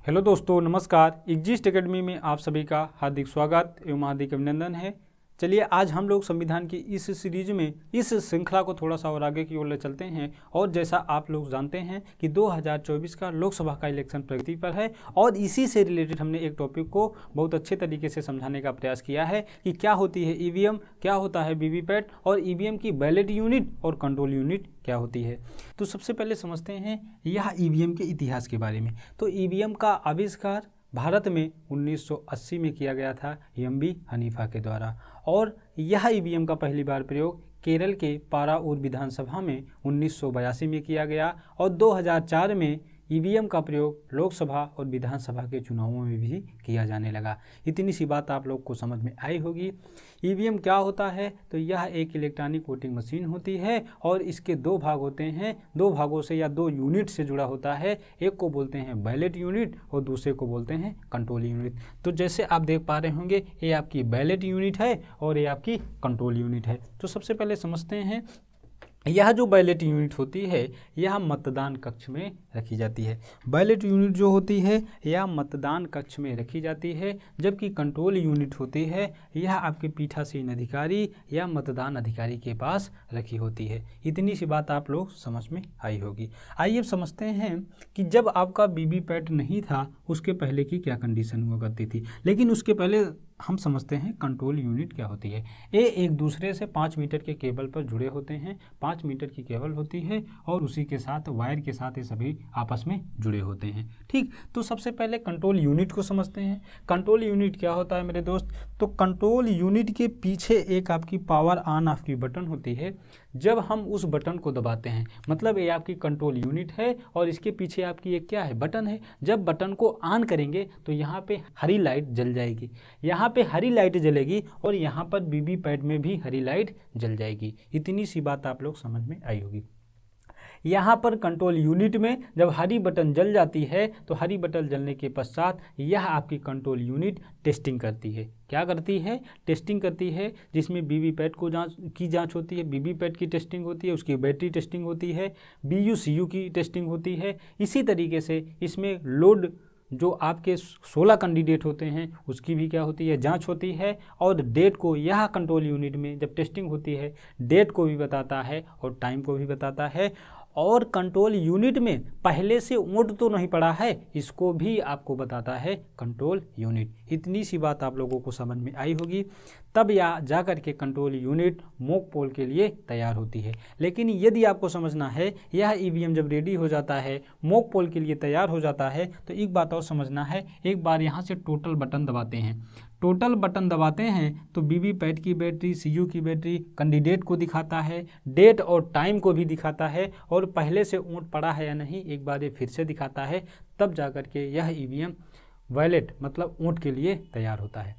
Hello दोस्तों, नमस्कार। Exist academy में आप सभी का हार्दिक स्वागत एवं हार्दिक अभिनंदन है। चलिए, आज हम लोग संविधान की इस सीरीज में इस श्रृंखला को थोड़ा सा और आगे की ओर ले चलते हैं। और जैसा आप लोग जानते हैं कि 2024 का लोकसभा का इलेक्शन प्रगति पर है और इसी से रिलेटेड हमने एक टॉपिक को बहुत अच्छे तरीके से समझाने का प्रयास किया है कि क्या होती है ईवीएम, क्या होता है वीवीपैट और ईवीएम की बैलेट यूनिट और कंट्रोल यूनिट क्या होती है। तो सबसे पहले समझते हैं यह ईवीएम के इतिहास के बारे में। तो ईवीएम का आविष्कार भारत में 1980 में किया गया था एम.बी. हनीफा के द्वारा, और यह ईवीएम का पहली बार प्रयोग केरल के पाराऊर विधानसभा में 1982 में किया गया और 2004 में ईवीएम का प्रयोग लोकसभा और विधानसभा के चुनावों में भी किया जाने लगा। इतनी सी बात आप लोग को समझ में आई होगी। ईवीएम क्या होता है? तो यह एक इलेक्ट्रॉनिक वोटिंग मशीन होती है और इसके दो भाग होते हैं। दो भागों से या दो यूनिट से जुड़ा होता है। एक को बोलते हैं बैलेट यूनिट और दूसरे को बोलते हैं कंट्रोल यूनिट। तो जैसे आप देख पा रहे होंगे, ये आपकी बैलेट यूनिट है और ये आपकी कंट्रोल यूनिट है। तो सबसे पहले समझते हैं, यह जो बैलेट यूनिट होती है यह मतदान कक्ष में रखी जाती है। बैलेट यूनिट जो होती है यह मतदान कक्ष में रखी जाती है, जबकि कंट्रोल यूनिट होती है यह आपके पीठासीन अधिकारी या मतदान अधिकारी के पास रखी होती है। इतनी सी बात आप लोग समझ में आई होगी। आइए अब समझते हैं कि जब आपका वीवीपैट नहीं था उसके पहले की क्या कंडीशन हुआ करती थी। लेकिन उसके पहले हम समझते हैं कंट्रोल यूनिट क्या होती है। ये एक दूसरे से 5 मीटर के केबल पर जुड़े होते हैं। 5 मीटर की केबल होती है और उसी के साथ वायर के साथ ये सभी आपस में जुड़े होते हैं। ठीक, तो सबसे पहले कंट्रोल यूनिट को समझते हैं। कंट्रोल यूनिट क्या होता है मेरे दोस्त? तो कंट्रोल यूनिट के पीछे एक आपकी पावर ऑन ऑफ की बटन होती है। जब हम उस बटन को दबाते हैं, मतलब ये आपकी कंट्रोल यूनिट है और इसके पीछे आपकी एक क्या है? बटन है। जब बटन को ऑन करेंगे तो यहाँ पे हरी लाइट जल जाएगी, यहाँ पे हरी लाइट जलेगी और यहाँ पर वीवीपैट में भी हरी लाइट जल जाएगी। इतनी सी बात आप लोग समझ में आई होगी। यहाँ पर कंट्रोल यूनिट में जब हरी बटन जल जाती है तो हरी बटन जलने के पश्चात यह आपकी कंट्रोल यूनिट टेस्टिंग करती है। क्या करती है? टेस्टिंग करती है, जिसमें वीवीपैट को जांच होती है। वीवीपैट की टेस्टिंग होती है, उसकी बैटरी टेस्टिंग होती है, बीयूसीयू की टेस्टिंग होती है। इसी तरीके से इसमें लोड जो आपके 16 कैंडिडेट होते हैं उसकी भी क्या होती है? जांच होती है। और डेट को यह कंट्रोल यूनिट में जब टेस्टिंग होती है डेट को भी बताता है और टाइम को भी बताता है। और कंट्रोल यूनिट में पहले से वोट तो नहीं पड़ा है, इसको भी आपको बताता है कंट्रोल यूनिट। इतनी सी बात आप लोगों को समझ में आई होगी। तब या जा कर के कंट्रोल यूनिट मॉक पोल के लिए तैयार होती है। लेकिन यदि आपको समझना है यह ईवीएम जब रेडी हो जाता है, मॉक पोल के लिए तैयार हो जाता है, तो एक बात और समझना है। एक बार यहाँ से टोटल बटन दबाते हैं, टोटल बटन दबाते हैं तो वीवीपैट की बैटरी, सीयू की बैटरी कैंडिडेट को दिखाता है, डेट और टाइम को भी दिखाता है, और पहले से वोट पड़ा है या नहीं एक बार ये फिर से दिखाता है। तब जा कर के यह ईवीएम वैलेट मतलब वोट के लिए तैयार होता है।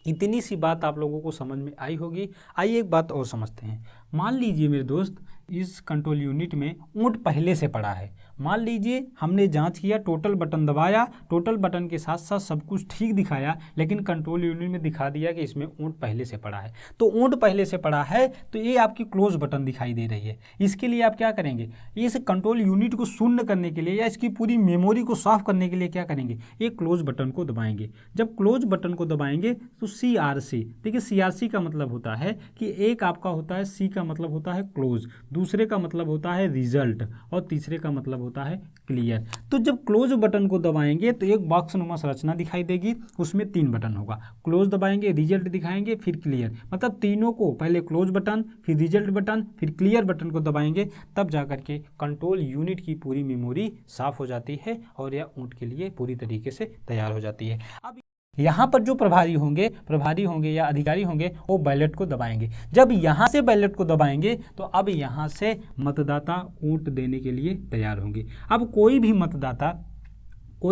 इतनी सी बात आप लोगों को समझ में आई होगी। आइए एक बात और समझते हैं। मान लीजिए मेरे दोस्त, इस कंट्रोल यूनिट में वोट पहले से पड़ा है। मान लीजिए हमने जांच किया, टोटल बटन दबाया, टोटल बटन के साथ साथ सब कुछ ठीक दिखाया, लेकिन कंट्रोल यूनिट में दिखा दिया कि इसमें वोट पहले से पड़ा है। तो वोट पहले से पड़ा है तो ये आपकी क्लोज बटन दिखाई दे रही है। इसके लिए आप क्या करेंगे? इस कंट्रोल यूनिट को शून्य करने के लिए या इसकी पूरी मेमोरी को साफ करने के लिए क्या करेंगे? एक क्लोज बटन को दबाएंगे। जब क्लोज बटन को दबाएंगे तो CRC, देखिए CRC का मतलब होता है कि एक आपका होता है C का मतलब होता है क्लोज, दूसरे का मतलब होता है रिजल्ट और तीसरे का मतलब होता है क्लियर। तो जब क्लोज बटन को दबाएंगे तो एक बॉक्स नुमा संरचना दिखाई देगी, उसमें 3 बटन होगा। क्लोज दबाएंगे, रिजल्ट दिखाएंगे, फिर क्लियर। मतलब तीनों को पहले क्लोज बटन, फिर रिजल्ट बटन, फिर क्लियर बटन को दबाएंगे, तब जाकर के कंट्रोल यूनिट की पूरी मेमोरी साफ हो जाती है और यह वोट के लिए पूरी तरीके से तैयार हो जाती है। अब यहाँ पर जो प्रभारी होंगे या अधिकारी होंगे वो बैलेट को दबाएंगे। जब यहाँ से बैलेट को दबाएंगे तो अब यहाँ से मतदाता वोट देने के लिए तैयार होंगे। अब कोई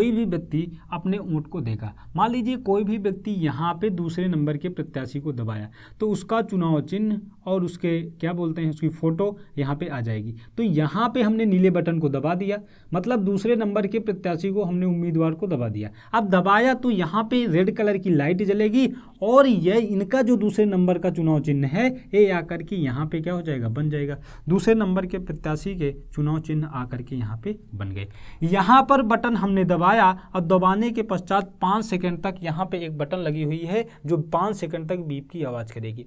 भी व्यक्ति अपने वोट को देगा। मान लीजिए कोई भी व्यक्ति यहाँ पे दूसरे नंबर के प्रत्याशी को दबाया तो उसका चुनाव चिन्ह और उसके क्या बोलते हैं उसकी फ़ोटो यहाँ पे आ जाएगी। तो यहाँ पे हमने नीले बटन को दबा दिया, मतलब दूसरे नंबर के प्रत्याशी को हमने उम्मीदवार को दबा दिया। अब दबाया तो यहाँ पे रेड कलर की लाइट जलेगी और यह इनका जो दूसरे नंबर का चुनाव चिन्ह है ये आकर के यहाँ पे क्या हो जाएगा? बन जाएगा। दूसरे नंबर के प्रत्याशी के चुनाव चिन्ह आकर के यहाँ पे बन गए। यहाँ पर बटन हमने दबाया और दबाने के पश्चात 5 सेकंड तक यहाँ पे एक बटन लगी हुई है जो 5 सेकंड तक बीप की आवाज़ करेगी,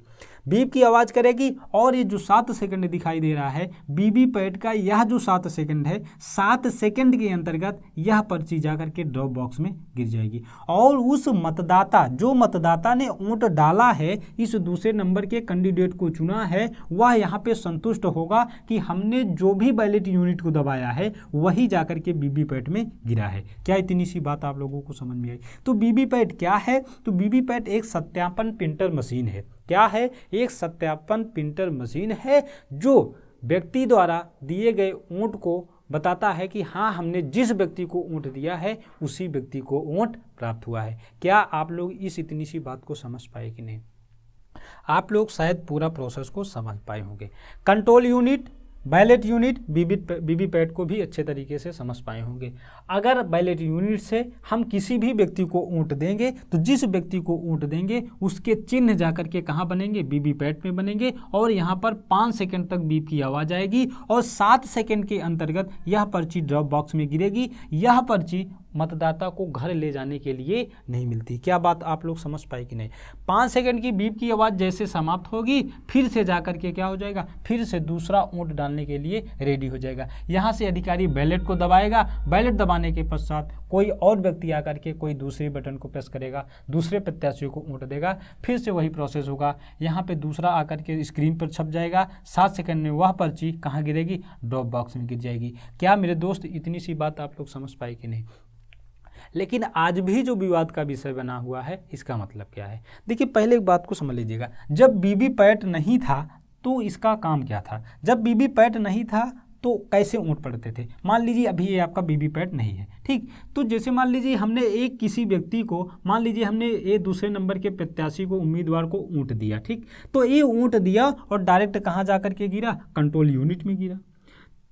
बीप की आवाज़ करेगी। और ये जो 7 सेकंड दिखाई दे रहा है बीबी पैड का, यह जो 7 सेकंड है, 7 सेकंड के अंतर्गत यह पर्ची जाकर के ड्रॉप बॉक्स में गिर जाएगी। और उस मतदाता, जो मतदाता ने वोट डाला है, इस दूसरे नंबर के कैंडिडेट को चुना है, वह यहाँ पे संतुष्ट होगा कि हमने जो भी बैलेट यूनिट को दबाया है वही जाकर के वीवीपैट में गिरा है। क्या इतनी सी बात आप लोगों को समझ में आई? तो वीवीपैट क्या है? तो वीवीपैट एक सत्यापन प्रिंटर मशीन है। क्या है? एक सत्यापन प्रिंटर मशीन है जो व्यक्ति द्वारा दिए गए वोट को बताता है कि हाँ, हमने जिस व्यक्ति को वोट दिया है उसी व्यक्ति को वोट प्राप्त हुआ है। क्या आप लोग इस इतनी सी बात को समझ पाए कि नहीं? आप लोग शायद पूरा प्रोसेस को समझ पाए होंगे। Control unit, ballot unit, VVPAT को भी अच्छे तरीके से समझ पाए होंगे। अगर बैलेट यूनिट से हम किसी भी व्यक्ति को वोट देंगे तो जिस व्यक्ति को वोट देंगे उसके चिन्ह जाकर के कहाँ बनेंगे? वीवीपैट में बनेंगे। और यहाँ पर 5 सेकंड तक बीप की आवाज़ आएगी और 7 सेकंड के अंतर्गत यह पर्ची ड्रॉप बॉक्स में गिरेगी। यह पर्ची मतदाता को घर ले जाने के लिए नहीं मिलती। क्या बात आप लोग समझ पाए कि नहीं? 5 सेकंड की बीप की आवाज़ जैसे समाप्त होगी फिर से जाकर के क्या हो जाएगा? फिर से दूसरा वोट डालने के लिए रेडी हो जाएगा। यहाँ से अधिकारी बैलेट को दबाएगा, बैलेट दबाने के पश्चात कोई और व्यक्ति आकर के कोई दूसरे बटन को प्रेस करेगा, दूसरे प्रत्याशी को वोट देगा, फिर से वही प्रोसेस होगा। यहाँ पे दूसरा आकर के स्क्रीन पर छप जाएगा। 7 सेकंड में वह पर्ची कहाँ गिरेगी? ड्रॉप बॉक्स में गिर जाएगी। क्या मेरे दोस्त इतनी सी बात आप लोग समझ पाए कि नहीं? लेकिन आज भी जो विवाद का विषय बना हुआ है इसका मतलब क्या है? देखिए, पहले एक बात को समझ लीजिएगा। जब वीवीपैट नहीं था तो इसका काम क्या था? जब वीवीपैट नहीं था तो कैसे वोट पड़ते थे? मान लीजिए अभी ये आपका वीवीपैट नहीं है, ठीक? तो जैसे मान लीजिए हमने एक किसी व्यक्ति को, मान लीजिए हमने ये दूसरे नंबर के प्रत्याशी को, उम्मीदवार को वोट दिया, ठीक? तो ये वोट दिया और डायरेक्ट कहाँ जा कर के गिरा? कंट्रोल यूनिट में गिरा।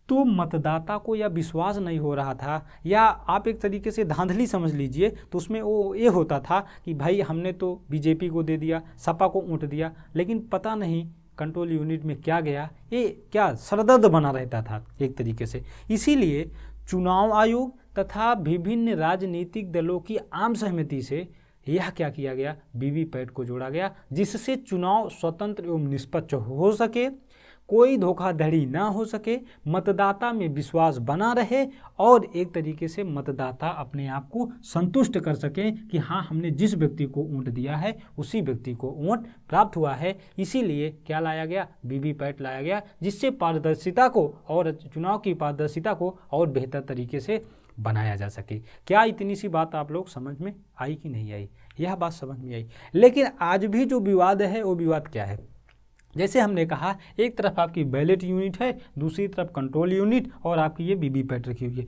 तो मतदाता को यह विश्वास नहीं हो रहा था, या आप एक तरीके से धांधली समझ लीजिए, तो उसमें वो ये होता था कि भाई हमने तो बीजेपी को दे दिया, सपा को वोट दिया, लेकिन पता नहीं कंट्रोल यूनिट में क्या गया, ये क्या सरदर्द बना रहता था एक तरीके से। इसीलिए चुनाव आयोग तथा विभिन्न राजनीतिक दलों की आम सहमति से यह क्या किया गया? वीवीपैट को जोड़ा गया, जिससे चुनाव स्वतंत्र एवं निष्पक्ष हो सके, कोई धोखाधड़ी ना हो सके, मतदाता में विश्वास बना रहे और एक तरीके से मतदाता अपने आप को संतुष्ट कर सकें कि हाँ, हमने जिस व्यक्ति को वोट दिया है उसी व्यक्ति को वोट प्राप्त हुआ है। इसीलिए क्या लाया गया? वीवीपैट लाया गया, जिससे पारदर्शिता को और चुनाव की पारदर्शिता को और बेहतर तरीके से बनाया जा सके। क्या इतनी सी बात आप लोग समझ में आई कि नहीं आई? यह बात समझ में आई। लेकिन आज भी जो विवाद है वो विवाद क्या है? जैसे हमने कहा, एक तरफ आपकी बैलेट यूनिट है, दूसरी तरफ कंट्रोल यूनिट और आपकी ये वीवीपैट रखी हुई है।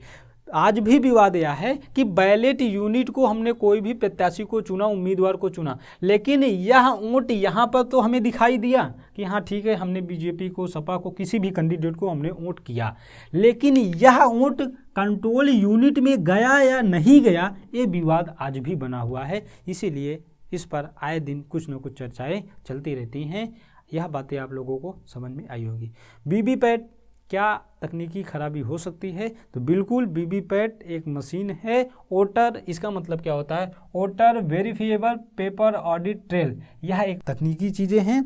आज भी विवाद यह है कि बैलेट यूनिट को हमने कोई भी प्रत्याशी को चुना, उम्मीदवार को चुना, लेकिन यह वोट यहाँ पर तो हमें दिखाई दिया कि हाँ ठीक है, हमने बीजेपी को, सपा को, किसी भी कैंडिडेट को हमने वोट किया, लेकिन यह वोट कंट्रोल यूनिट में गया या नहीं गया, ये विवाद आज भी बना हुआ है। इसीलिए इस पर आए दिन कुछ न कुछ चर्चाएँ चलती रहती हैं। यह बातें आप लोगों को समझ में आई होगी। वीवीपैट क्या तकनीकी खराबी हो सकती है? तो बिल्कुल, वीवीपैट एक मशीन है। वोटर, इसका मतलब क्या होता है? Voter verifiable paper audit trail, यह एक तकनीकी चीज़ें हैं,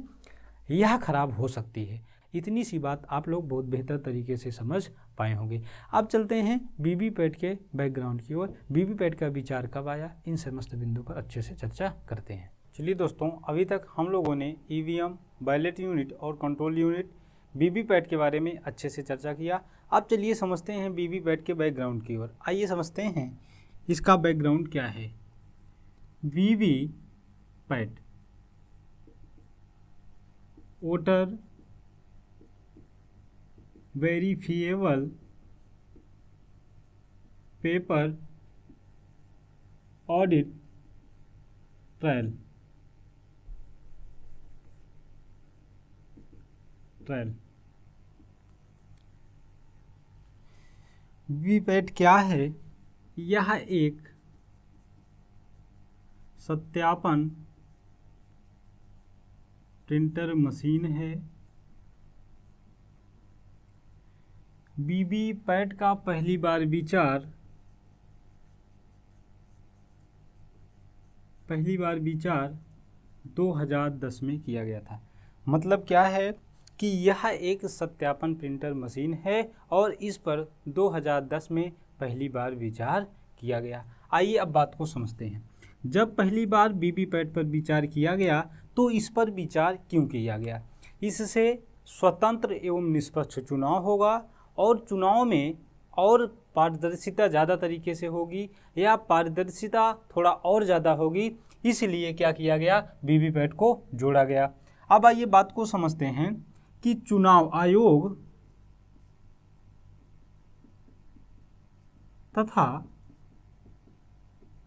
यह खराब हो सकती है। इतनी सी बात आप लोग बहुत बेहतर तरीके से समझ पाए होंगे। अब चलते हैं वीवीपैट के बैकग्राउंड की ओर। वीवीपैट का विचार कब आया, इन समस्त बिंदु पर अच्छे से चर्चा करते हैं। चलिए दोस्तों, अभी तक हम लोगों ने ईवीएम, बैलेट यूनिट और कंट्रोल यूनिट, वीवीपैट के बारे में अच्छे से चर्चा किया। अब चलिए समझते हैं वीवीपैट के बैकग्राउंड की ओर। आइए समझते हैं इसका बैकग्राउंड क्या है। VVPAT voter verifiable paper audit trial. VVPAT क्या है? यह एक सत्यापन प्रिंटर मशीन है। वीवीपैट का पहली बार विचार पहली बार विचार 2010 में किया गया था। मतलब क्या है कि यह एक सत्यापन प्रिंटर मशीन है और इस पर 2010 में पहली बार विचार किया गया। आइए अब बात को समझते हैं। जब पहली बार वीवीपैट पर विचार किया गया तो इस पर विचार क्यों किया गया? इससे स्वतंत्र एवं निष्पक्ष चुनाव होगा और चुनाव में और पारदर्शिता ज़्यादा तरीके से होगी या पारदर्शिता थोड़ा और ज़्यादा होगी, इसलिए क्या किया गया? वीवीपैट को जोड़ा गया। अब आइए बात को समझते हैं कि चुनाव आयोग तथा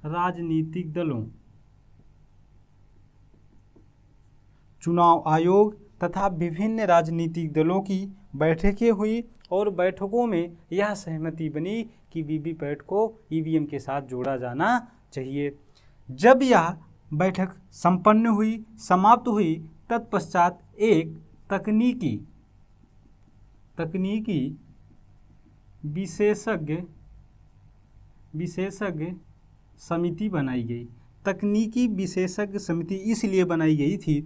राजनीतिक दलों, चुनाव आयोग तथा विभिन्न राजनीतिक दलों की बैठकें हुई और बैठकों में यह सहमति बनी कि वीवीपैट को ईवीएम के साथ जोड़ा जाना चाहिए। जब यह बैठक संपन्न हुई, समाप्त हुई, तत्पश्चात एक तकनीकी विशेषज्ञ समिति बनाई गई। तकनीकी विशेषज्ञ समिति इसलिए बनाई गई थी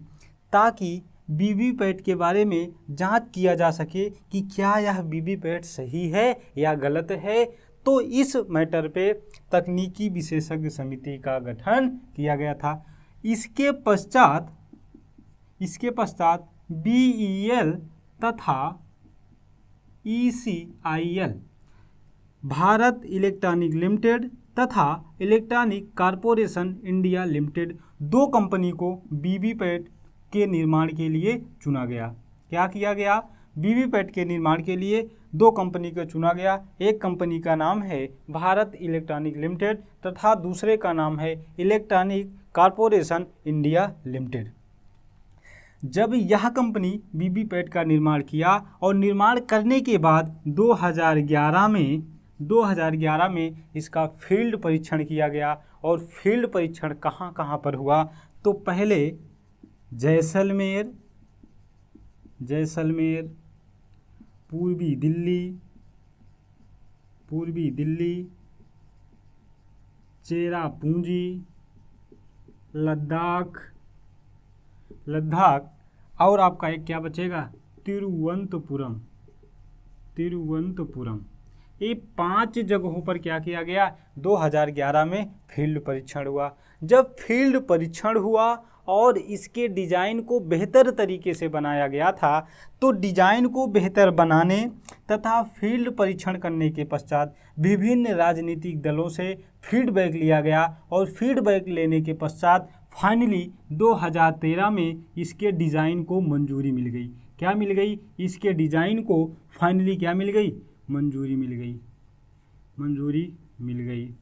ताकि वीवीपैट के बारे में जांच किया जा सके कि क्या यह वीवीपैट सही है या गलत है। तो इस मैटर पे तकनीकी विशेषज्ञ समिति का गठन किया गया था। इसके पश्चात BEL तथा ECIL, भारत इलेक्ट्रॉनिक लिमिटेड तथा इलेक्ट्रॉनिक कॉरपोरेशन इंडिया लिमिटेड, दो कंपनी को वीवीपैट के निर्माण के लिए चुना गया। क्या किया गया? वीवीपैट के निर्माण के लिए दो कंपनी को चुना गया। एक कंपनी का नाम है भारत इलेक्ट्रॉनिक लिमिटेड तथा दूसरे का नाम है इलेक्ट्रॉनिक कॉरपोरेशन इंडिया लिमिटेड। जब यह कंपनी वीवीपैट का निर्माण किया और निर्माण करने के बाद 2011 में इसका फील्ड परीक्षण किया गया। और फील्ड परीक्षण कहाँ कहाँ पर हुआ? तो पहले जैसलमेर, पूर्वी दिल्ली, चेरापूंजी, लद्दाख और आपका एक क्या बचेगा? तिरुवनंतपुरम। ये 5 जगहों पर क्या किया गया? 2011 में फील्ड परीक्षण हुआ। जब फील्ड परीक्षण हुआ और इसके डिज़ाइन को बेहतर तरीके से बनाया गया था, तो डिज़ाइन को बेहतर बनाने तथा फील्ड परीक्षण करने के पश्चात विभिन्न राजनीतिक दलों से फीडबैक लिया गया और फीडबैक लेने के पश्चात फाइनली 2013 में इसके डिज़ाइन को मंजूरी मिल गई। क्या मिल गई? इसके डिज़ाइन को फाइनली क्या मिल गई? मंजूरी मिल गई।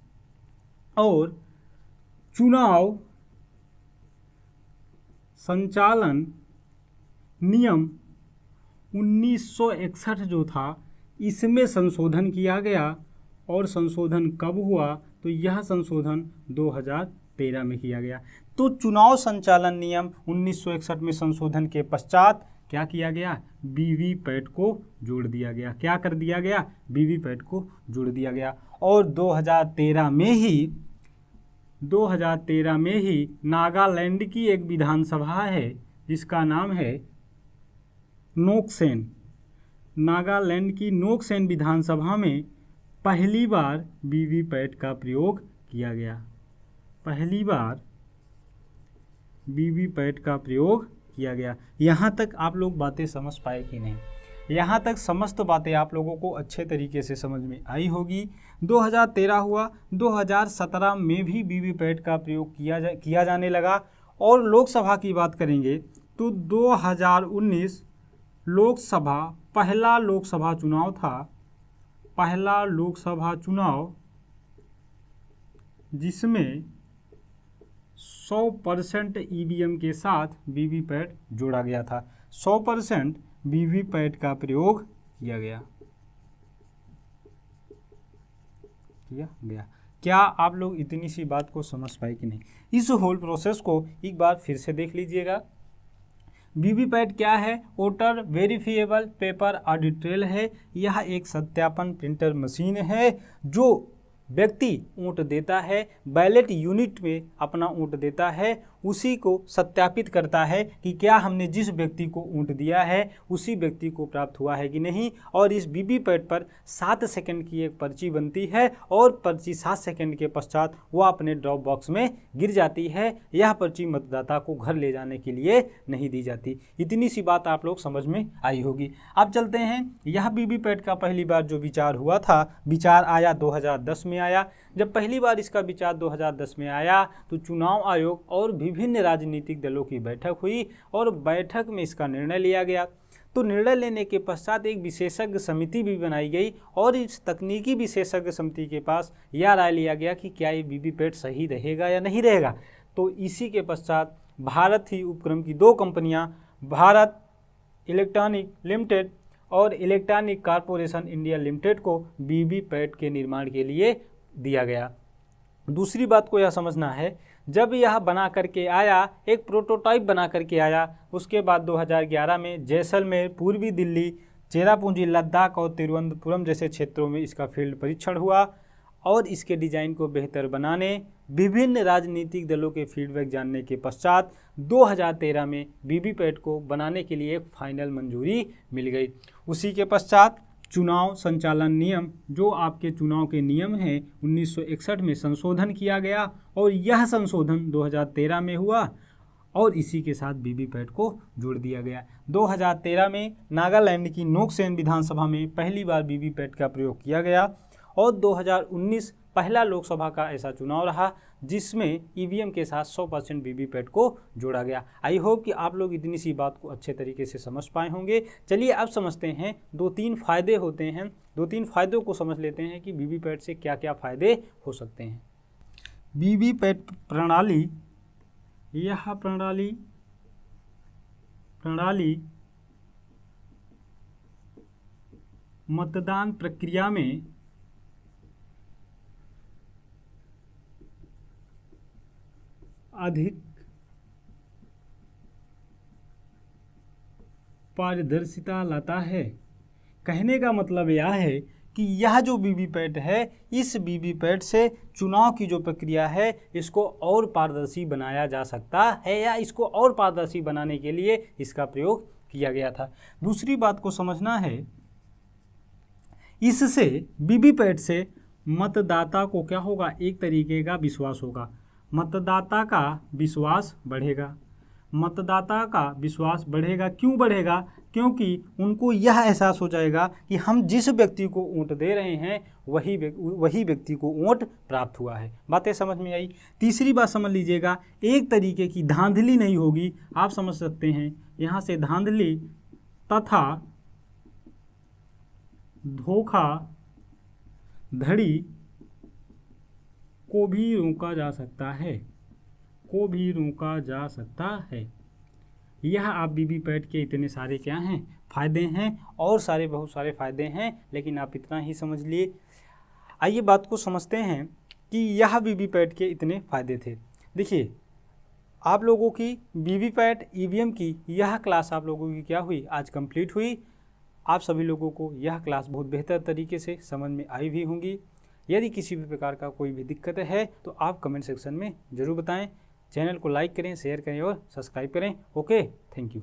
और चुनाव संचालन नियम 1961 जो था, इसमें संशोधन किया गया। और संशोधन कब हुआ? तो यह संशोधन 2013 में किया गया। तो चुनाव संचालन नियम 1961 में संशोधन के पश्चात क्या किया गया? वीवीपैट को जोड़ दिया गया। क्या कर दिया गया? वीवीपैट को जोड़ दिया गया। और 2013 में ही नागालैंड की एक विधानसभा है जिसका नाम है नोक्सेन। नागालैंड की नोक्सेन विधानसभा में पहली बार वीवीपैट का प्रयोग किया गया। यहाँ तक आप लोग बातें समझ पाए कि नहीं? यहाँ तक समस्त बातें आप लोगों को अच्छे तरीके से समझ में आई होगी। 2013 हुआ, 2017 में भी वीवीपैट का प्रयोग किया जाने लगा। और लोकसभा की बात करेंगे तो 2019 लोकसभा पहला लोकसभा चुनाव जिसमें 100% ईवीएम के साथ वीवीपैट जोड़ा गया था। 100% वीवीपैट का प्रयोग किया गया। क्या आप लोग इतनी सी बात को समझ पाए कि नहीं? इस होल प्रोसेस को एक बार फिर से देख लीजिएगा। वीवीपैट क्या है? Voter verifiable paper audit trail है। यह एक सत्यापन प्रिंटर मशीन है जो व्यक्ति वोट देता है, बैलेट यूनिट में अपना वोट देता है, उसी को सत्यापित करता है कि क्या हमने जिस व्यक्ति को वोट दिया है उसी व्यक्ति को प्राप्त हुआ है कि नहीं। और इस वीवीपैट पर 7 सेकंड की एक पर्ची बनती है और पर्ची 7 सेकंड के पश्चात वह अपने ड्रॉप बॉक्स में गिर जाती है। यह पर्ची मतदाता को घर ले जाने के लिए नहीं दी जाती। इतनी सी बात आप लोग समझ में आई होगी। अब चलते हैं, यह वीवीपैट का पहली बार जो विचार हुआ था, विचार आया 2010 में आया। जब पहली बार इसका विचार 2010 में आया तो चुनाव आयोग और विभिन्न राजनीतिक दलों की बैठक हुई और बैठक में इसका निर्णय लिया गया। तो निर्णय लेने के पश्चात एक विशेषज्ञ समिति भी बनाई गई और इस तकनीकी विशेषज्ञ समिति के पास यह राय लिया गया कि क्या ये वीवीपैट सही रहेगा या नहीं रहेगा। तो इसी के पश्चात भारत ही उपक्रम की 2 कंपनियां, भारत इलेक्ट्रॉनिक लिमिटेड और इलेक्ट्रॉनिक कॉरपोरेशन इंडिया लिमिटेड को वीवीपैट के निर्माण के लिए दिया गया। दूसरी बात को यह समझना है, जब यह बना करके आया, एक प्रोटोटाइप बना करके आया, उसके बाद 2011 में जैसलमेर, पूर्वी दिल्ली, चेरापूंजी, लद्दाख और तिरुवनंतपुरम जैसे क्षेत्रों में इसका फील्ड परीक्षण हुआ और इसके डिज़ाइन को बेहतर बनाने, विभिन्न राजनीतिक दलों के फीडबैक जानने के पश्चात 2013 में वीवीपैट को बनाने के लिए एक फाइनल मंजूरी मिल गई। उसी के पश्चात चुनाव संचालन नियम, जो आपके चुनाव के नियम हैं, 1961 में संशोधन किया गया और यह संशोधन 2013 में हुआ और इसी के साथ वीवीपैट को जोड़ दिया गया। 2013 में नागालैंड की नोकसेन विधानसभा में पहली बार वीवीपैट का प्रयोग किया गया और 2019 पहला लोकसभा का ऐसा चुनाव रहा जिसमें ईवीएम के साथ 100% वीवीपैट को जोड़ा गया। आई होप कि आप लोग इतनी सी बात को अच्छे तरीके से समझ पाए होंगे। चलिए अब समझते हैं 2-3 फायदे होते हैं, 2-3 फायदों को समझ लेते हैं कि वीवीपैट से क्या क्या फायदे हो सकते हैं। वीवीपैट प्रणाली, यह प्रणाली मतदान प्रक्रिया में अधिक पारदर्शिता लाता है। कहने का मतलब यह है कि यह जो वीवीपैट है, इस वीवीपैट से चुनाव की जो प्रक्रिया है इसको और पारदर्शी बनाया जा सकता है या इसको और पारदर्शी बनाने के लिए इसका प्रयोग किया गया था। दूसरी बात को समझना है, इससे वीवीपैट से मतदाता को क्या होगा, एक तरीके का विश्वास होगा। मतदाता का विश्वास बढ़ेगा। मतदाता का विश्वास बढ़ेगा, क्यों बढ़ेगा? क्योंकि उनको यह एहसास हो जाएगा कि हम जिस व्यक्ति को वोट दे रहे हैं वही व्यक्ति को वोट प्राप्त हुआ है। बातें समझ में आई। तीसरी बात समझ लीजिएगा, एक तरीके की धांधली नहीं होगी। आप समझ सकते हैं, यहाँ से धांधली तथा धोखाधड़ी को भी रोका जा सकता है। यह आप वीवीपैट के इतने सारे क्या हैं, फायदे हैं और बहुत सारे फायदे हैं, लेकिन आप इतना ही समझ लिए। आइए बात को समझते हैं कि यह वीवीपैट के इतने फायदे थे। देखिए, आप लोगों की वीवीपैट ईवीएम की यह क्लास आप लोगों की क्या हुई, आज कंप्लीट हुई। आप सभी लोगों को यह क्लास बहुत बेहतर तरीके से समझ में आई भी होंगी। यदि किसी भी प्रकार का कोई भी दिक्कत है तो आप कमेंट सेक्शन में ज़रूर बताएं। चैनल को लाइक करें, शेयर करें और सब्सक्राइब करें। Okay, thank you.